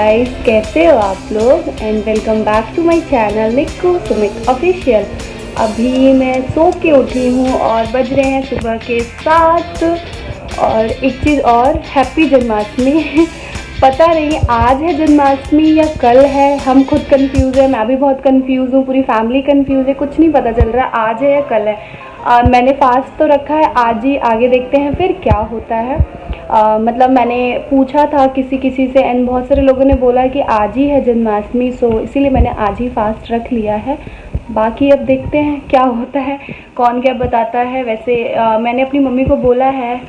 Guys, कैसे हो आप लोग। And welcome back to my channel Nikku Sumit official. अभी मैं सो के उठी हूँ और बज रहे हैं सुबह के 7। और एक चीज़ और, हैप्पी जन्माष्टमी। पता नहीं आज है जन्माष्टमी या कल है, हम खुद कंफ्यूज है, मैं भी बहुत कंफ्यूज हूँ, पूरी फैमिली कंफ्यूज है, कुछ नहीं पता चल रहा आज है या कल है। मैंने फास्ट तो रखा है आज ही, आगे देखते हैं फिर क्या होता है। मतलब मैंने पूछा था किसी से एंड बहुत सारे लोगों ने बोला कि आज ही है जन्माष्टमी, सो इसीलिए मैंने आज ही फास्ट रख लिया है। बाकी अब देखते हैं क्या होता है, कौन क्या बताता है। वैसे मैंने अपनी मम्मी को बोला है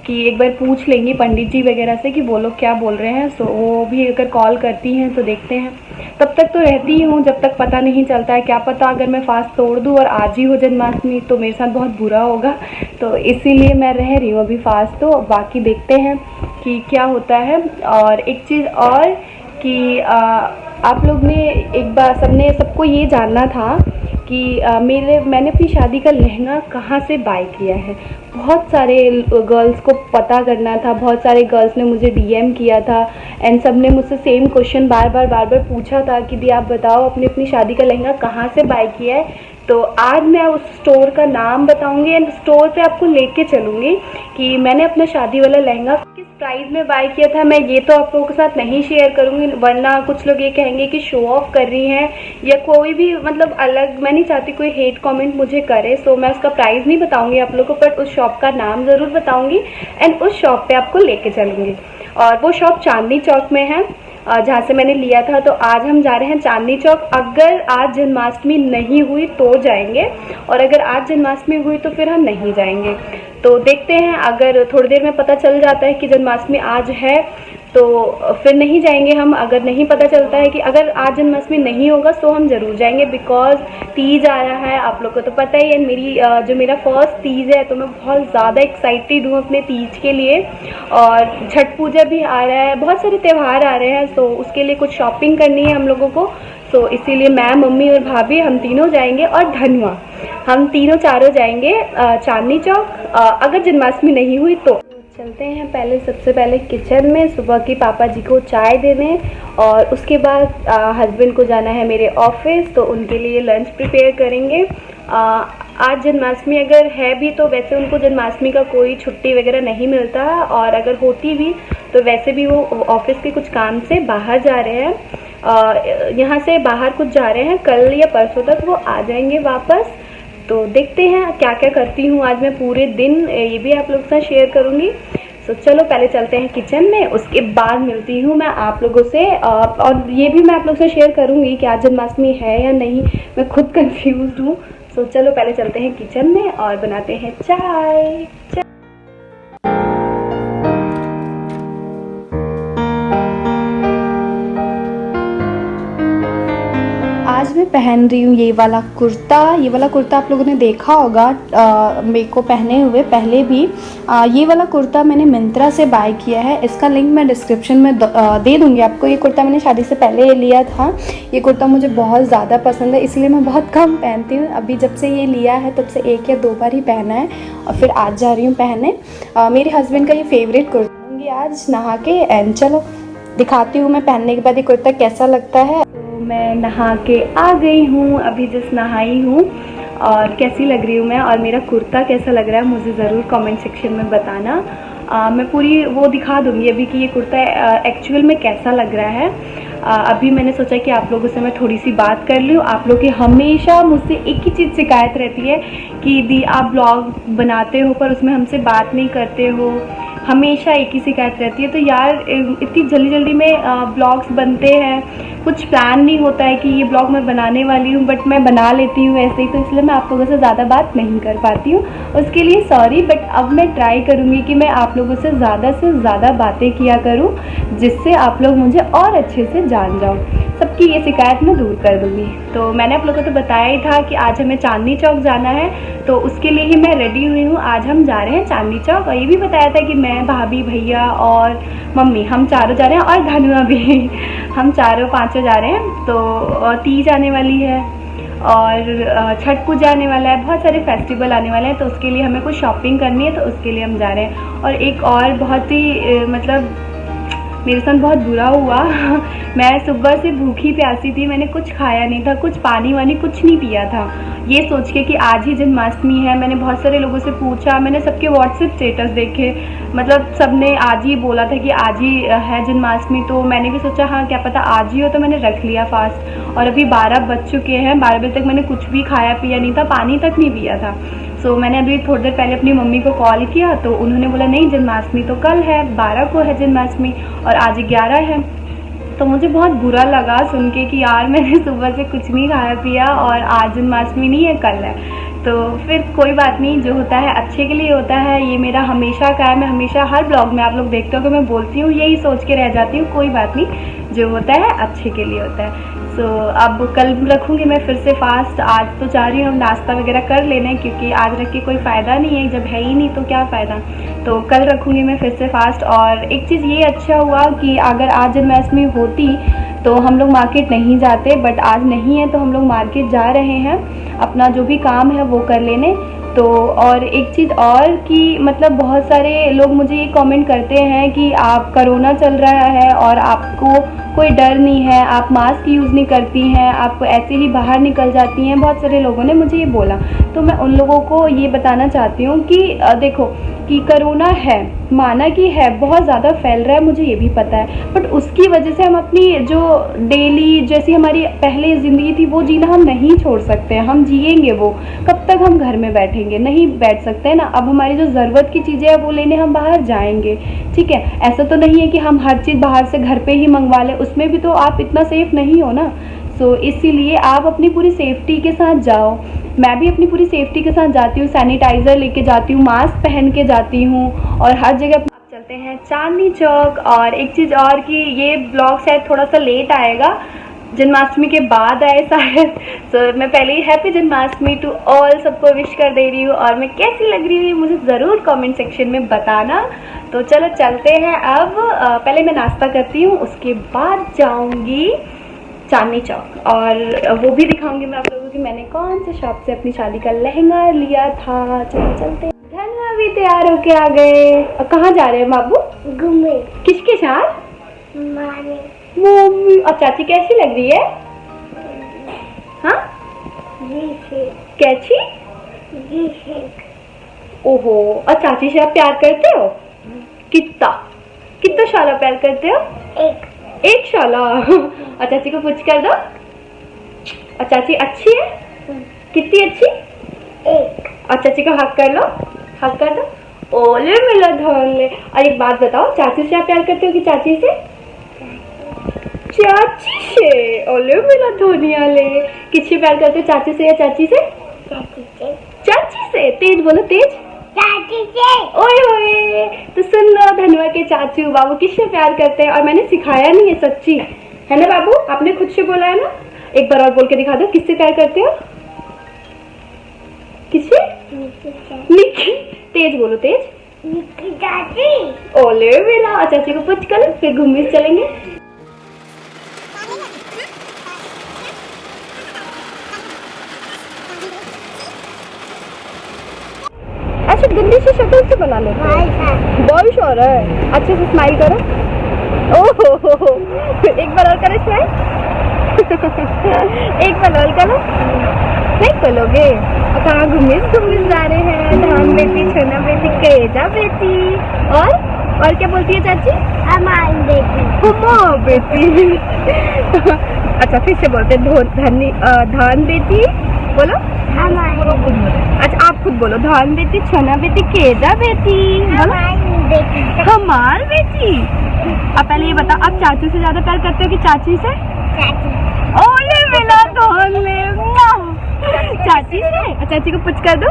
कि एक बार पूछ लेंगी पंडित जी वगैरह से कि वो लोग क्या बोल रहे हैं। सो वो भी अगर कॉल करती हैं तो देखते हैं। तब तक तो रहती हूँ जब तक पता नहीं चलता है। क्या पता अगर मैं फास्ट तोड़ दूँ और आज ही हो जन्माष्टमी तो मेरे साथ बहुत बुरा होगा, तो इसीलिए मैं रह रही हूँ अभी फास्ट। तो बाकी देखते हैं कि क्या होता है। और एक चीज़ और कि आप लोग ने एक बार सबको ये जानना था कि मैंने अपनी शादी का लहंगा कहाँ से बाय किया है। बहुत सारे गर्ल्स को पता करना था, बहुत सारे गर्ल्स ने मुझे डीएम किया था एंड सब ने मुझसे सेम क्वेश्चन बार बार पूछा था कि दी आप बताओ अपनी शादी का लहंगा कहाँ से बाय किया है। तो आज मैं उस स्टोर का नाम बताऊंगी एंड स्टोर पे आपको लेके चलूँगी कि मैंने अपना शादी वाला लहंगा किस प्राइस में बाय किया था। मैं ये तो आप लोगों के साथ नहीं शेयर करूँगी, वरना कुछ लोग ये कहेंगे कि शो ऑफ कर रही हैं या कोई भी मतलब अलग। मैं नहीं चाहती कोई हेट कमेंट मुझे करे, सो मैं उसका प्राइस नहीं बताऊँगी आप लोगों को, बट उस शॉप का नाम ज़रूर बताऊँगी एंड उस शॉप पर आपको लेके चलूँगी। और वो शॉप चांदनी चौक में है जहाँ से मैंने लिया था। तो आज हम जा रहे हैं चांदनी चौक। अगर आज जन्माष्टमी नहीं हुई तो जाएंगे, और अगर आज जन्माष्टमी हुई तो फिर हम नहीं जाएंगे। तो देखते हैं, अगर थोड़ी देर में पता चल जाता है कि जन्माष्टमी आज है तो फिर नहीं जाएंगे हम। अगर नहीं पता चलता है कि अगर आज जन्माष्टमी नहीं होगा तो हम ज़रूर जाएंगे, बिकॉज तीज आ रहा है, आप लोग को तो पता ही है। जो मेरा फर्स्ट तीज है तो मैं बहुत ज़्यादा एक्साइटेड हूँ अपने तीज के लिए। और छठ पूजा भी आ रहा है, बहुत सारे त्यौहार आ रहे हैं, तो उसके लिए कुछ शॉपिंग करनी है हम लोगों को। सो इसीलिए मैं, मम्मी और भाभी हम तीनों जाएंगे, और धनुआ हम तीनों चारों जाएंगे चांदनी चौक अगर जन्माष्टमी नहीं हुई तो। चलते हैं सबसे पहले किचन में सुबह की पापा जी को चाय देने, और उसके बाद हस्बैंड को जाना है मेरे ऑफिस, तो उनके लिए लंच प्रिपेयर करेंगे। आज जन्माष्टमी अगर है भी तो वैसे उनको जन्माष्टमी का कोई छुट्टी वगैरह नहीं मिलता, और अगर होती भी तो वैसे भी वो ऑफिस के कुछ काम से बाहर जा रहे हैं। यहाँ से बाहर कुछ जा रहे हैं, कल या परसों तक वो आ जाएंगे वापस। तो देखते हैं क्या क्या करती हूँ आज मैं पूरे दिन, ये भी आप लोगों के साथ शेयर करूँगी। तो चलो पहले चलते हैं किचन में, उसके बाद मिलती हूँ मैं आप लोगों से। और ये भी मैं आप लोगों से शेयर करूँगी कि आज जन्माष्टमी है या नहीं, मैं खुद कंफ्यूज हूँ। तो चलो पहले चलते हैं किचन में और बनाते हैं चाय। आज मैं पहन रही हूँ ये वाला कुर्ता। आप लोगों ने देखा होगा मेरे को पहने हुए पहले भी। ये वाला कुर्ता मैंने मिंत्रा से बाय किया है, इसका लिंक मैं डिस्क्रिप्शन में दे दूँगी आपको। ये कुर्ता मैंने शादी से पहले लिया था। ये कुर्ता मुझे बहुत ज़्यादा पसंद है, इसलिए मैं बहुत कम पहनती हूँ। अभी जब से ये लिया है तब से 1 या 2 बार ही पहना है, और फिर आज जा रही हूँ पहनने। मेरे हस्बैंड का ये फेवरेट कुर्ता लूँगी आज नहा के। एंड चलो दिखाती हूँ मैं पहनने के बाद ये कुर्ता कैसा लगता है। मैं नहा के आ गई हूँ, अभी जस्ट नहाई हूँ, और कैसी लग रही हूँ मैं और मेरा कुर्ता कैसा लग रहा है मुझे ज़रूर कमेंट सेक्शन में बताना। मैं पूरी वो दिखा दूँगी अभी कि ये कुर्ता एक्चुअल में कैसा लग रहा है। अभी मैंने सोचा कि आप लोगों से मैं थोड़ी सी बात कर लूँ। आप लोग की हमेशा मुझसे एक ही चीज़ शिकायत रहती है कि दी आप ब्लॉग बनाते हो पर उसमें हमसे बात नहीं करते हो, हमेशा एक ही शिकायत रहती है। तो यार इतनी जल्दी में ब्लॉग्स बनते हैं, कुछ प्लान नहीं होता है कि ये ब्लॉग मैं बनाने वाली हूँ, बट मैं बना लेती हूँ ऐसे ही, तो इसलिए मैं आप लोगों से ज़्यादा बात नहीं कर पाती हूँ, उसके लिए सॉरी। बट अब मैं ट्राई करूँगी कि मैं आप लोगों से ज़्यादा बातें किया करूँ, जिससे आप लोग मुझे और अच्छे से जान जाओ। सबकी ये शिकायत मैं दूर कर दूँगी। तो मैंने आप लोगों को तो बताया ही था कि आज हमें चांदनी चौक जाना है, तो उसके लिए ही मैं रेडी हुई हूँ। आज हम जा रहे हैं चांदनी चौक, और ये भी बताया था कि मैं, भाभी, भैया और मम्मी हम चारों जा रहे हैं, और धनुआ भी हम चारों पाँचों जा रहे हैं। तो तीज आने वाली है और छठ पूजा आने वाला है, बहुत सारे फेस्टिवल आने वाले हैं, तो उसके लिए हमें कुछ शॉपिंग करनी है, तो उसके लिए हम जा रहे हैं। और एक और बहुत ही मतलब मेरे साथ बहुत बुरा हुआ। मैं सुबह से भूखी प्यासी थी, मैंने कुछ खाया नहीं था, कुछ पानी वानी कुछ नहीं पिया था, ये सोच के कि आज ही जन्माष्टमी है। मैंने बहुत सारे लोगों से पूछा, मैंने सबके व्हाट्सएप स्टेटस देखे, मतलब सबने आज ही बोला था कि आज ही है जन्माष्टमी। तो मैंने भी सोचा हाँ क्या पता आज ही हो, तो मैंने रख लिया फास्ट। और अभी 12 बज चुके हैं, 12 बजे तक मैंने कुछ भी खाया पिया नहीं था, पानी तक नहीं पिया था। सो मैंने अभी थोड़ी देर पहले अपनी मम्मी को कॉल किया, तो उन्होंने बोला नहीं जन्माष्टमी तो कल है, 12 को है जन्माष्टमी और आज 11 है। तो मुझे बहुत बुरा लगा सुन के कि यार मैंने सुबह से कुछ नहीं खाया पिया और आज जन्माष्टमी नहीं है, कल है। तो फिर कोई बात नहीं, जो होता है अच्छे के लिए होता है। ये मेरा हमेशा का है, मैं हमेशा हर ब्लॉग में आप लोग देखते हो कि मैं बोलती हूँ, यही सोच के रह जाती हूँ, कोई बात नहीं, जो होता है अच्छे के लिए होता है। सो अब कल रखूँगी मैं फिर से फास्ट। आज तो चाह रही हूँ नाश्ता वगैरह कर लेना, क्योंकि आज रख के कोई फ़ायदा नहीं है, जब है ही नहीं तो क्या फ़ायदा। तो कल रखूँगी मैं फिर से फास्ट। और एक चीज़ ये अच्छा हुआ कि अगर आज जन्माष्टमी होती तो हम लोग मार्केट नहीं जाते, बट आज नहीं है तो हम लोग मार्केट जा रहे हैं, अपना जो भी काम है वो कर लेने। तो और एक चीज़ और कि मतलब बहुत सारे लोग मुझे ये कमेंट करते हैं कि आप कोरोना चल रहा है और आपको कोई डर नहीं है, आप मास्क यूज़ नहीं करती हैं, आप ऐसे ही बाहर निकल जाती हैं, बहुत सारे लोगों ने मुझे ये बोला। तो मैं उन लोगों को ये बताना चाहती हूँ कि देखो कि कोरोना है, माना कि है, बहुत ज़्यादा फैल रहा है, मुझे ये भी पता है, बट उसकी वजह से हम अपनी जो डेली जैसी हमारी पहले ज़िंदगी थी वो जीना हम नहीं छोड़ सकते हैं। हम जिएंगे वो, कब तक हम घर में बैठेंगे, नहीं बैठ सकते हैं ना। अब हमारी जो ज़रूरत की चीज़ें हैं वो लेने हम बाहर जाएंगे, ठीक है। ऐसा तो नहीं है कि हम हर चीज़ बाहर से घर पे ही मंगवा लें, उसमें भी तो आप इतना सेफ़ नहीं हो ना। सो इसीलिए आप अपनी पूरी सेफ्टी के साथ जाओ। मैं भी अपनी पूरी सेफ्टी के साथ जाती हूँ, सैनिटाइज़र लेके जाती हूँ, मास्क पहन के जाती हूँ और हर जगह। आप चलते हैं चांदनी चौक। और एक चीज़ और कि ये ब्लॉग शायद थोड़ा सा लेट आएगा, जन्माष्टमी के बाद आए शायद। सो मैं पहले ही हैप्पी जन्माष्टमी टू ऑल सबको विश कर दे रही हूँ। और मैं कैसी लग रही हूँ मुझे ज़रूर कमेंट सेक्शन में बताना। तो चलो चलते हैं अब। पहले मैं नाश्ता करती हूँ, उसके बाद जाऊँगी चांदनी चौक और वो भी दिखाऊंगी मैं आप लोगों को कि मैंने कौन से शॉप से अपनी शादी का लहंगा लिया था। चलो चलते हैं। धनवा भी तैयार होके आ गए। और कहाँ जा रहे हैं बाबू? घूमे। किसके साथ? मम्मी। और चाची कैसी लग रही है? हाँ कैसी? ओहो। और चाची से आप प्यार करते हो? कितना कितना शाला प्यार करते हो? एक शाला। और चाची को पूछ कर दो। और चाची अच्छी है? कितनी अच्छी? और चाची को हक कर लो, हक कर दो। ओले मिला धन ले। और एक बात बताओ, चाची से आप प्यार करते हो कि चाची से? चाची से। ओले मिला धोनिया ले। किससे प्यार करते हो, चाची से या चाची से? चाची से। तेज बोलो, तेज। चाची से। ओए ओए। तो सुन लो, धनवा के चाचू बाबू किससे प्यार करते हैं और मैंने सिखाया नहीं है, सच्ची है ना बाबू, आपने खुद से बोला है ना। एक बार और बोल के दिखा दो, किससे प्यार करते हो? किससे? निक्की। तेज बोलो, तेज। निक्की चाची। ओले बेला। और चाची को पूछ कर फिर घूमने चलेंगे। अच्छा गंदी सी शक्ल से बना लेते हैं। बॉय हो रहा है। अच्छे से स्माइल करो। ओहो। एक बार और करो स्माइल। एक बार और करो। नहीं खोलोगे? और कहाँ घूमने जा रहे हैं? धान बेटी, छना बेटी, कहेजा बेटी। और क्या बोलती है चाची? हमारी बेटी। हुमा बेटी। अच्छा फिर से बोलते धान बेटी बोलो। अच्छा आप खुद बोलो। धान बेटी, छना बेटी, केजा बेटी। हमार बेटी। अब पहले ये बता, आप चाचू से ज्यादा प्यार करते हो कि चाची से? ओले मिला धान ले। चाची से। चाची को पूछ कर दो।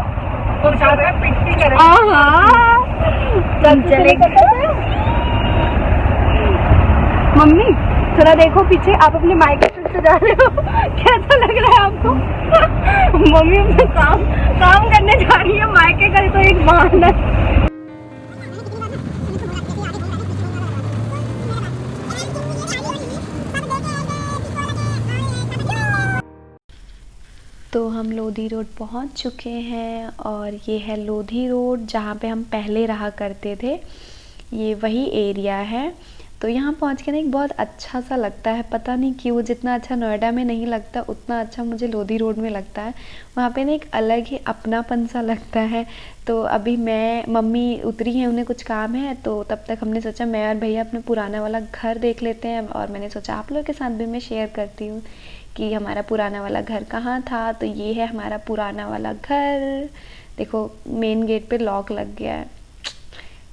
चले मम्मी थोड़ा देखो पीछे, आप अपने माइक से जा रहे हो। कैसा लग रहा है आपको? मम्मी अपने काम करने जा रही है, माइक करे तो एक बहाना। तो हम लोधी रोड पहुंच चुके हैं और ये है लोधी रोड, जहाँ पे हम पहले रहा करते थे। ये वही एरिया है। तो यहाँ पहुँच के ना एक बहुत अच्छा सा लगता है, पता नहीं क्यों, जितना अच्छा नोएडा में नहीं लगता उतना अच्छा मुझे लोधी रोड में लगता है। वहाँ पे ना एक अलग ही अपनापन सा लगता है। तो अभी मम्मी उतरी हैं, उन्हें कुछ काम है, तो तब तक हमने सोचा मैं और भैया अपना पुराना वाला घर देख लेते हैं। और मैंने सोचा आप लोगों के साथ भी मैं शेयर करती हूँ कि हमारा पुराना वाला घर कहाँ था। तो ये है हमारा पुराना वाला घर। देखो मेन गेट पे लॉक लग गया है।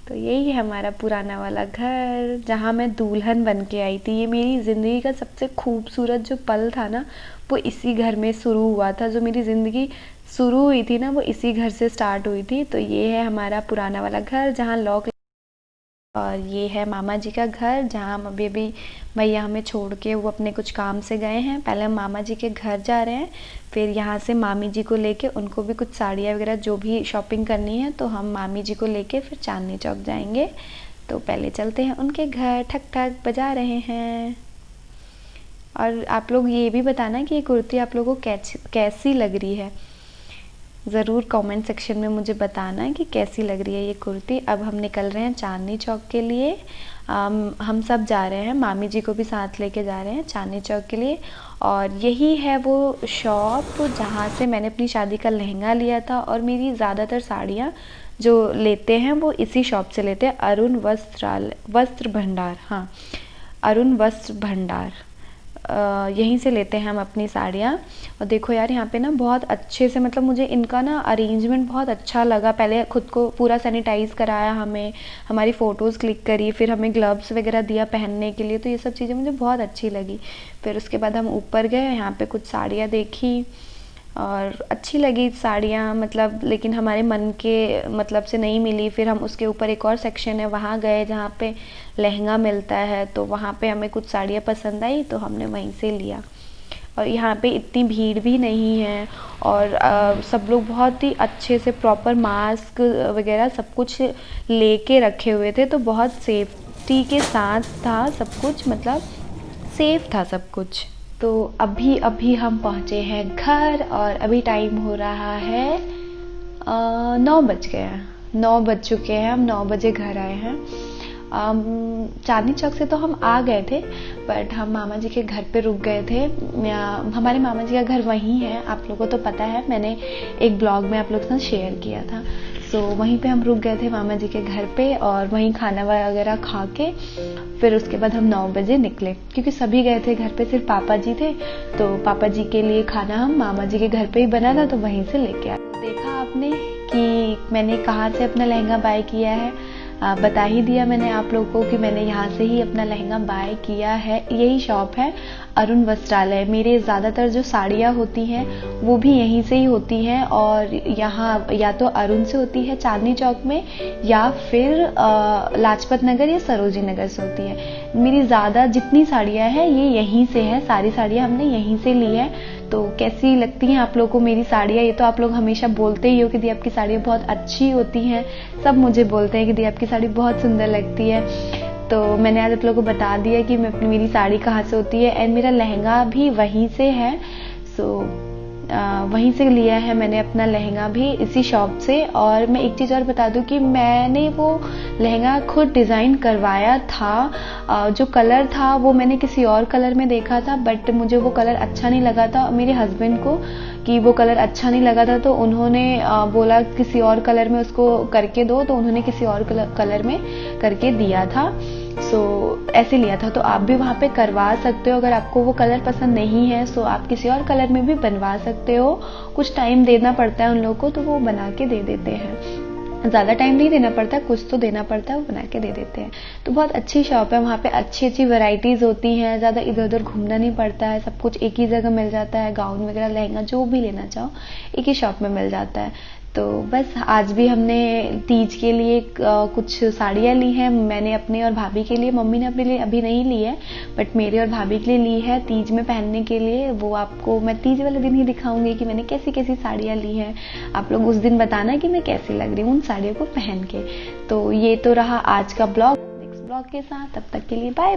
तो यही है हमारा पुराना वाला घर, जहाँ मैं दुल्हन बन के आई थी। ये मेरी ज़िंदगी का सबसे खूबसूरत जो पल था ना, वो इसी घर में शुरू हुआ था। जो मेरी ज़िंदगी शुरू हुई थी ना, वो इसी घर से स्टार्ट हुई थी। तो ये है हमारा पुराना वाला घर जहाँ लॉक। और ये है मामा जी का घर, जहाँ हम अभी भैया हमें छोड़ के वो अपने कुछ काम से गए हैं। पहले हम मामा जी के घर जा रहे हैं, फिर यहाँ से मामी जी को लेके उनको भी कुछ साड़ियाँ वगैरह जो भी शॉपिंग करनी है, तो हम मामी जी को लेके फिर चांदनी चौक जाएंगे। तो पहले चलते हैं उनके घर। ठक ठक बजा रहे हैं। और आप लोग ये भी बताना कि ये कुर्ती आप लोगों को कैसी लग रही है। ज़रूर कमेंट सेक्शन में मुझे बताना कि कैसी लग रही है ये कुर्ती। अब हम निकल रहे हैं चांदनी चौक के लिए। हम सब जा रहे हैं, मामी जी को भी साथ लेके जा रहे हैं चांदनी चौक के लिए। और यही है वो शॉप जहाँ से मैंने अपनी शादी का लहंगा लिया था। और मेरी ज़्यादातर साड़ियाँ जो लेते हैं वो इसी शॉप से लेते हैं, अरुण वस्त्र भंडार। हाँ, अरुण वस्त्र भंडार, यहीं से लेते हैं हम अपनी साड़ियाँ। और देखो यार यहाँ पे ना बहुत अच्छे से, मतलब मुझे इनका ना अरेंजमेंट बहुत अच्छा लगा। पहले खुद को पूरा सैनिटाइज़ कराया हमें, हमारी फ़ोटोज़ क्लिक करी, फिर हमें ग्लव्स वगैरह दिया पहनने के लिए। तो ये सब चीज़ें मुझे बहुत अच्छी लगी। फिर उसके बाद हम ऊपर गए, यहाँ पे कुछ साड़ियाँ देखी और अच्छी लगी साड़ियाँ, मतलब लेकिन हमारे मन के मतलब से नहीं मिली। फिर हम उसके ऊपर एक और सेक्शन है वहाँ गए जहाँ पे लहंगा मिलता है। तो वहाँ पे हमें कुछ साड़ियाँ पसंद आई तो हमने वहीं से लिया। और यहाँ पे इतनी भीड़ भी नहीं है। और सब लोग बहुत ही अच्छे से प्रॉपर मास्क वगैरह सब कुछ लेके रखे हुए थे। तो बहुत सेफ्टी के साथ था सब कुछ, मतलब सेफ था सब कुछ। तो अभी हम पहुँचे हैं घर और अभी टाइम हो रहा है 9 बज गए हैं, 9 बज चुके हैं। हम 9 बजे घर आए हैं। चांदनी चौक से तो हम आ गए थे, बट हम मामा जी के घर पे रुक गए थे। हमारे मामा जी का घर वहीं है, आप लोगों को तो पता है, मैंने एक ब्लॉग में आप लोगों के साथ शेयर किया था। सो वहीं पे हम रुक गए थे मामा जी के घर पे और वहीं खाना वगैरह खा के फिर उसके बाद हम 9 बजे निकले, क्योंकि सभी गए थे घर पे, सिर्फ पापा जी थे। तो पापा जी के लिए खाना हम मामा जी के घर पे ही बना था, तो वहीं से लेके आए। देखा आपने कि मैंने कहाँ से अपना लहंगा बाय किया है, बता ही दिया मैंने आप लोगों को कि मैंने यहाँ से ही अपना लहंगा बाय किया है। यही शॉप है अरुण वस्त्रालय। मेरे ज़्यादातर जो साड़ियाँ होती हैं वो भी यहीं से ही होती हैं। और यहाँ या तो अरुण से होती है चांदनी चौक में, या फिर लाजपत नगर या सरोजिनी नगर से होती है। मेरी ज़्यादा जितनी साड़ियाँ हैं ये यहीं से हैं, सारी साड़ियाँ हमने यहीं से ली है। तो कैसी लगती हैं आप लोगों को मेरी साड़ियाँ? ये तो आप लोग हमेशा बोलते ही हो कि दी आपकी साड़ियाँ बहुत अच्छी होती हैं, सब मुझे बोलते हैं कि दी आपकी साड़ी बहुत सुंदर लगती है। तो मैंने आज आप लोगों को बता दिया कि मेरी साड़ी कहाँ से होती है। एंड मेरा लहंगा भी वहीं से है। सो वहीं से लिया है मैंने अपना लहंगा भी, इसी शॉप से। और मैं एक चीज़ और बता दूं कि मैंने वो लहंगा खुद डिज़ाइन करवाया था। जो कलर था वो मैंने किसी और कलर में देखा था, बट मुझे वो कलर अच्छा नहीं लगा था। मेरे हस्बैंड को कि वो कलर अच्छा नहीं लगा था, तो उन्होंने बोला किसी और कलर में उसको करके दो, तो उन्होंने किसी और कलर में करके दिया था। सो ऐसे लिया था। तो आप भी वहाँ पे करवा सकते हो, अगर आपको वो कलर पसंद नहीं है सो आप किसी और कलर में भी बनवा सकते हो। कुछ टाइम देना पड़ता है उन लोगों को, तो वो बना के दे देते हैं। ज़्यादा टाइम नहीं देना पड़ता, कुछ तो देना पड़ता है, वो बना के दे देते हैं। तो बहुत अच्छी शॉप है, वहाँ पे अच्छी अच्छी वैरायटीज़ होती हैं, ज़्यादा इधर उधर घूमना नहीं पड़ता है, सब कुछ एक ही जगह मिल जाता है। गाउन वगैरह लहंगा जो भी लेना चाहो एक ही शॉप में मिल जाता है। तो बस आज भी हमने तीज के लिए कुछ साड़ियाँ ली हैं, मैंने अपने और भाभी के लिए, मम्मी ने अपने लिए अभी नहीं ली है, बट मेरे और भाभी के लिए ली है तीज में पहनने के लिए। वो आपको मैं तीज वाले दिन ही दिखाऊंगी कि मैंने कैसी कैसी साड़ियाँ ली हैं। आप लोग उस दिन बताना कि मैं कैसी लग रही हूँ उन साड़ियों को पहन के। तो ये तो रहा आज का ब्लॉग। नेक्स्ट ब्लॉग के साथ, तब तक के लिए बाय बाय।